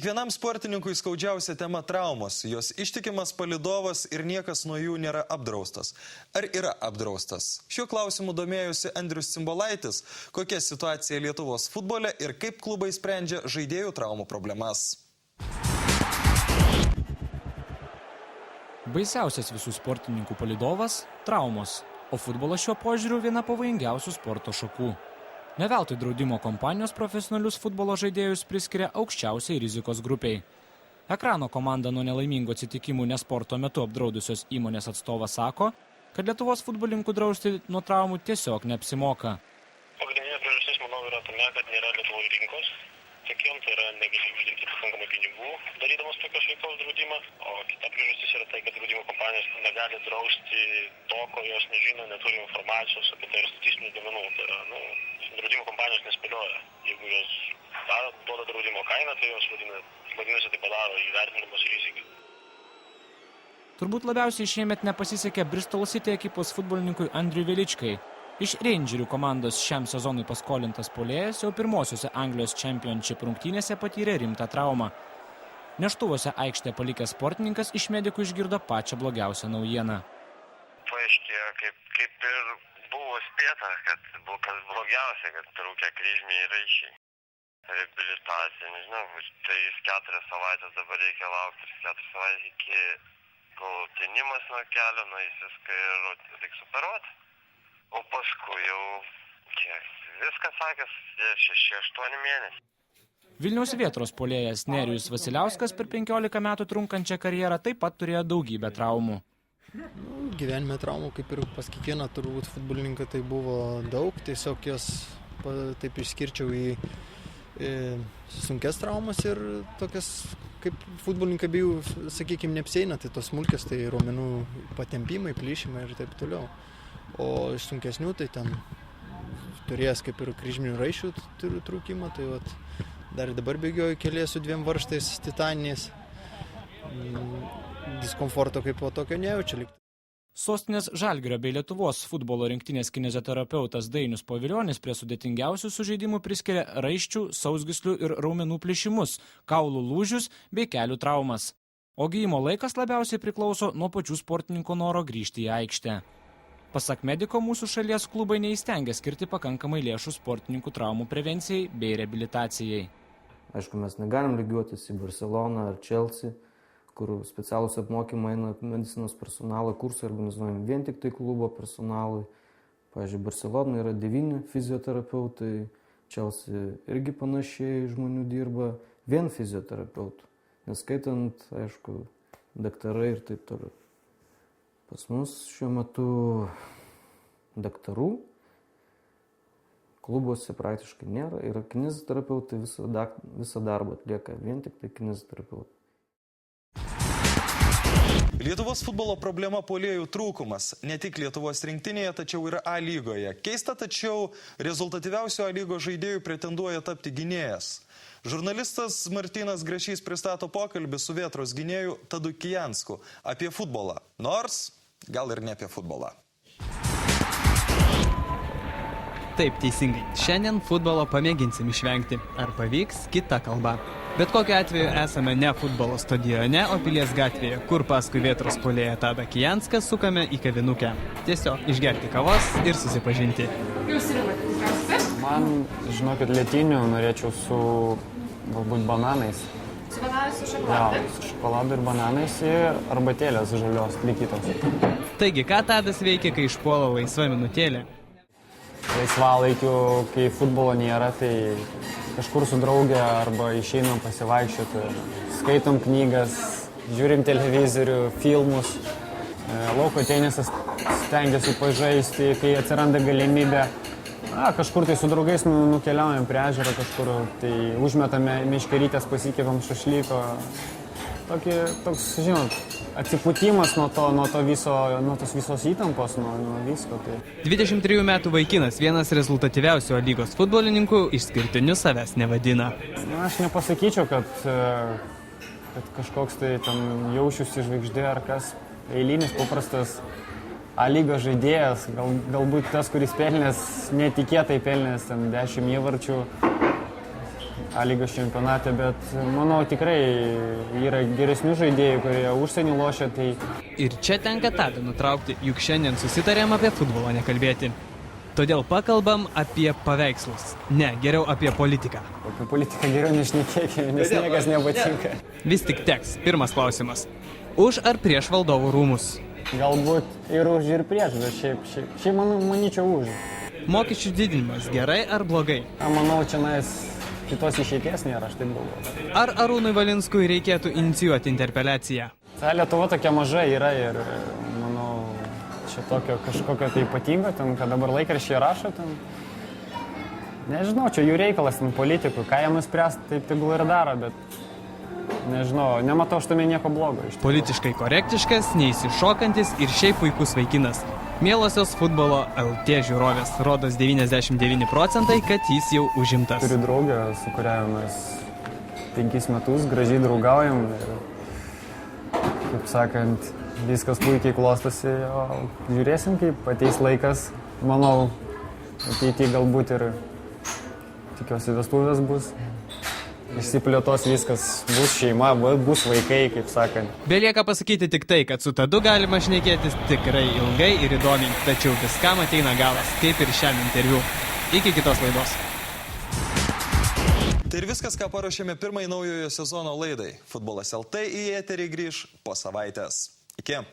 Kiekvienam sportininkui skaudžiausia tema traumos, jos ištikimas palydovas ir niekas nuo jų nėra apdraustas. Ar yra apdraustas? Šiuo klausimu domėjosi Andrius Cimbolaitis, kokia situacija Lietuvos futbole ir kaip klubai sprendžia žaidėjų traumų problemas. Baisiausias visų sportininkų palydovas – traumos, o futbolas šiuo požiūriu viena pavojingiausių sporto šakų. Ne veltui draudimo kompanijos profesionalius futbolo žaidėjus priskiria aukščiausiai rizikos grupiai. Ekrano komanda nuo nelaimingų atsitikimų nesporto metu apdraudusios įmonės atstovas sako, kad Lietuvos futbolininkų drausti nuo traumų tiesiog neapsimoka. Pagrindinė priežastis, manau, yra tame, kad nėra Lietuvoje rinkos. Tiekėjom, tai yra negali uždirbti pakankamai pinigų, darydamas tokios veiklos draudimą. O kita priežastis yra tai, kad draudimo kompanijos negali drausti to, ko jos nežino, neturi informacijos apie tai ir statistinių duomenų. Tai yra, draudimo kompanijos nespėlioja. Jeigu jos duoda draudimo kainą, tai jos vadinasi tai padaro įvertinimas rizikai. Turbūt labiausiai šiemet nepasisekė Bristol City ekipos futbolininkui Andriui Veličkai. Iš Rangerių komandos šiam sezonui paskolintas puolėjas jau pirmosiuose Anglijos Championship rungtynėse patyrė rimtą traumą. Neštuvose aikštę palikęs sportininkas iš medikų išgirdo pačią blogiausią naujieną. Paaiškėjo, kaip ir buvo spėta, kad blogiausia, kad trūkė kryžminiai raiščiai. Reabilitacija, nežinau, tai 4 savaitės dabar reikia laukti, 4 savaitės iki kol tinimas nuo kelio, jis viską ir reiks operuoti. O paskui jau viskas sakęs 6-8 mėnesių. Vilniaus Vėtros puolėjas Nerijus Vasiliauskas per 15 metų trunkančią karjerą taip pat turėjo daugybę traumų. Gyvenime traumų, kaip ir pas kiekvieną turbūt futbolininką, tai buvo daug. Tiesiog jas taip išskirčiau į sunkes traumas ir tokias, kaip futbolininkai bijau, sakykime, neapsieina, tai tos smulkės, tai raumenų patempimai, plyšimai ir taip toliau. O iš sunkesnių, tai ten turėjęs kaip ir kryžminių raiščių trūkimą, tai dar dabar bėgioju kelyje su 2 varžtais titaniniais. Diskomforto kaip po tokio nejaučia likti. Sostinės Žalgirio bei Lietuvos futbolo rinktinės kineziterapeutas Dainius Povilionis prie sudėtingiausių sužeidimų priskiria raiščių, sausgyslių ir raumenų plyšimus, kaulų lūžius bei kelių traumas. O gydymo laikas labiausiai priklauso nuo pačių sportininko noro grįžti į aikštę. Pasak mediko, mūsų šalies klubai neįstengia skirti pakankamai lėšų sportininkų traumų prevencijai bei reabilitacijai. Aišku, mes negalim lygiuotis į Barceloną ar Chelsea, kur specialūs apmokymai eina medicinos personalo, kursai organizuojami vien tik tai klubo personalui. Pavyzdžiui, Barcelona yra 9 fizioterapeutai, Chelsea irgi panašiai žmonių dirba vien fizioterapeutų, neskaitant, aišku, daktarai ir taip toliau. Pas mus šiuo metu daktarų klubuose praktiškai nėra, yra kineziterapeutai, visą darbą atlieka vien tik tai kineziterapeutai. Lietuvos futbolo problema puolėjų trūkumas. Ne tik Lietuvos rinktinėje, tačiau ir A lygoje. Keista, tačiau rezultatyviausio A lygos žaidėjų pretenduoja tapti gynėjas. Žurnalistas Martynas Grašys pristato pokalbį su Vėtros gynėju Tadu Kijansku apie futbolą. Nors gal ir ne apie futbolą. Taip, teisingai. Šiandien futbolo pamėginsim išvengti. Ar pavyks, kita kalba. Bet kokiu atveju esame ne futbolo stadione, o Pilies gatvėje, kur paskui Vėtros puolėją Tadą Kijanską sukame į kavinukę. Tiesiog išgerti kavos ir susipažinti. Jūs rinkote tikriausiai? Man, žinokit, lietinių norėčiau su galbūt bananais. Su bananais, su šokoladu? Ja, su šokoladu ir bananais ir arbatėlės žalios likytos. Taigi, ką Tadas veikia, kai išpuola laisva minutėlė? Laisvalaikiu, kai futbolo nėra, tai kažkur su draugė arba išeinam pasivaikščioti, skaitom knygas, žiūrim televizorių, filmus, lauko tenisas stengiasi pažaisti, kai atsiranda galimybė. Kažkur tai su draugais nukeliaujam prie ežero kažkur, tai užmetame meškerytės, pasikėpam šašlyko. Toks, žinot, atsipūtimas nuo tos visos įtampos, nuo visko. Tai. 23 metų vaikinas, vienas rezultatyviausių A lygos futbolininkų, išskirtiniu savęs nevadina. Aš nepasakyčiau, kad kažkoks tai tam jaučiusi žvaigždė ar kas. Eilinis, paprastas A lygos žaidėjas, galbūt tas, kuris pelnęs, netikėtai pelnęs 10 įvarčių. A lygos čempionate, bet manau tikrai yra geresnių žaidėjų, kurie užsienį lošia. Tai... Ir čia tenka tadą nutraukti, juk šiandien susitarėm apie futbolą nekalbėti. Todėl pakalbam apie paveikslus. Ne, geriau apie politiką. Apie politiką geriau nešnekėkime, nes niekas nepatinka. Vis tik teks. Pirmas klausimas. Už ar prieš valdovų rūmus? Galbūt ir už ir prieš, bet šiaip manyčiau už. Mokesčių didinimas gerai ar blogai? Manau, čia kitos išeities nėra, aš taip galvoju. Ar Arūnui Valinskui reikėtų inicijuoti interpeliaciją? Lietuva tokia maža yra ir, manau, čia tokio kažkokio tai ypatingo, ten, kad dabar laikraščiai rašo, ten, nežinau, čia jų reikalas, ten politikų, ką jie nuspręs, taip tegul ir daro, bet, nežinau, nematau aš tame nieko blogo. Politiškai korektiškas, neįsišokantis ir šiaip puikus vaikinas. Mielosios futbolo LT žiūrovės, rodos 99%, kad jis jau užimtas. Turiu draugę, su kuria mes 5 metus gražiai draugaujam ir, kaip sakant, viskas puikiai klostosi, o žiūrėsim, kaip ateis laikas, manau, ateityje galbūt ir tikiuosi vestuvės bus. Išsiplėtos viskas, bus šeima, bus vaikai, kaip sakant. Belieka pasakyti tik tai, kad su Tadu galima šnekėtis tikrai ilgai ir įdomiai, tačiau viskam ateina galas, kaip ir šiam interviu. Iki kitos laidos. Tai ir viskas, ką paruošėme pirmai naujojo sezono laidai. Futbolas LT į eterį grįž po savaitės. Iki.